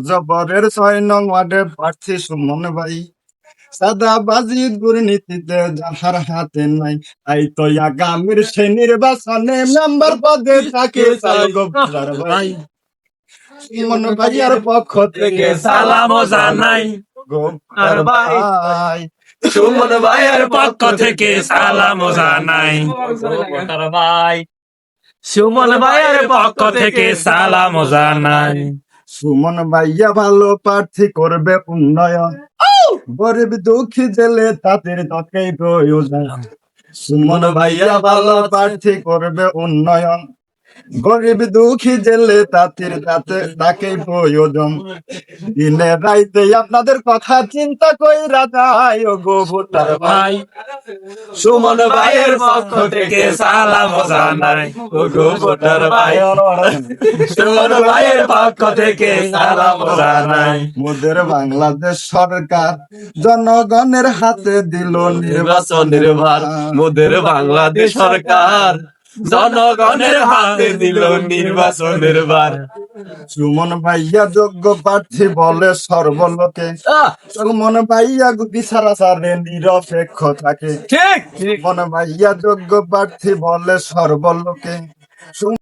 জবরের 6 নং ওয়ার্ডে প্রার্থী সুমন ভাই। সাদাবাজি দুর্নীতিতে যাহার হাতে নাই, তাই তো আগামীর সেই নির্বাচনে মেম্বার পদে তাকে চাই গো ভোটার ভাই। সুমন ভাইয়ার পক্ষ থেকে সালামও জানাই গো আর ভোটার ভাই। ভাই। সুমন ভাইয়ের পক্ষ থেকে সালামও জানাই ভোটার ভাই। সুমন ভাইয়ের পক্ষ থেকে সালামও জানাই। সুমন ভাইয়া ভালো প্রার্থী করবে উন্নয়ন, গরিব দুঃখী জেলে তাদের তাকেই প্রয়োজন। সুমন ভাইয়া ভালো প্রার্থী করবে উন্নয়ন, গরিব দুঃখী জেলে তাদের তাকেই প্রয়োজন। দিনে রাইতে আপনাদের কথা চিন্তা কইরা যায় ও গো ভোটার ভাই। সুমন ভাইয়ের পক্ষ থেকে সালামও জানাই ও গো ভোটার ভাই। সুমন ভাইয়ের পক্ষ থেকে সালামও জানাই। মোদের বাংলাদেশ সরকার জনগণের হাতে দিল নির্বাচনের ভার মোদের বাংলাদেশ সরকার জনগণের হাতে দিল নির্বাচনের ভার। সুমন ভাইয়া যোগ্য প্রার্থী বলে সর্বলোকে, সুমন ভাইয়া বিচার আচারে নিরপেক্ষ থাকে। ঠিক সুমন ভাইয়া যোগ্য প্রার্থী বলে সর্বলোকে।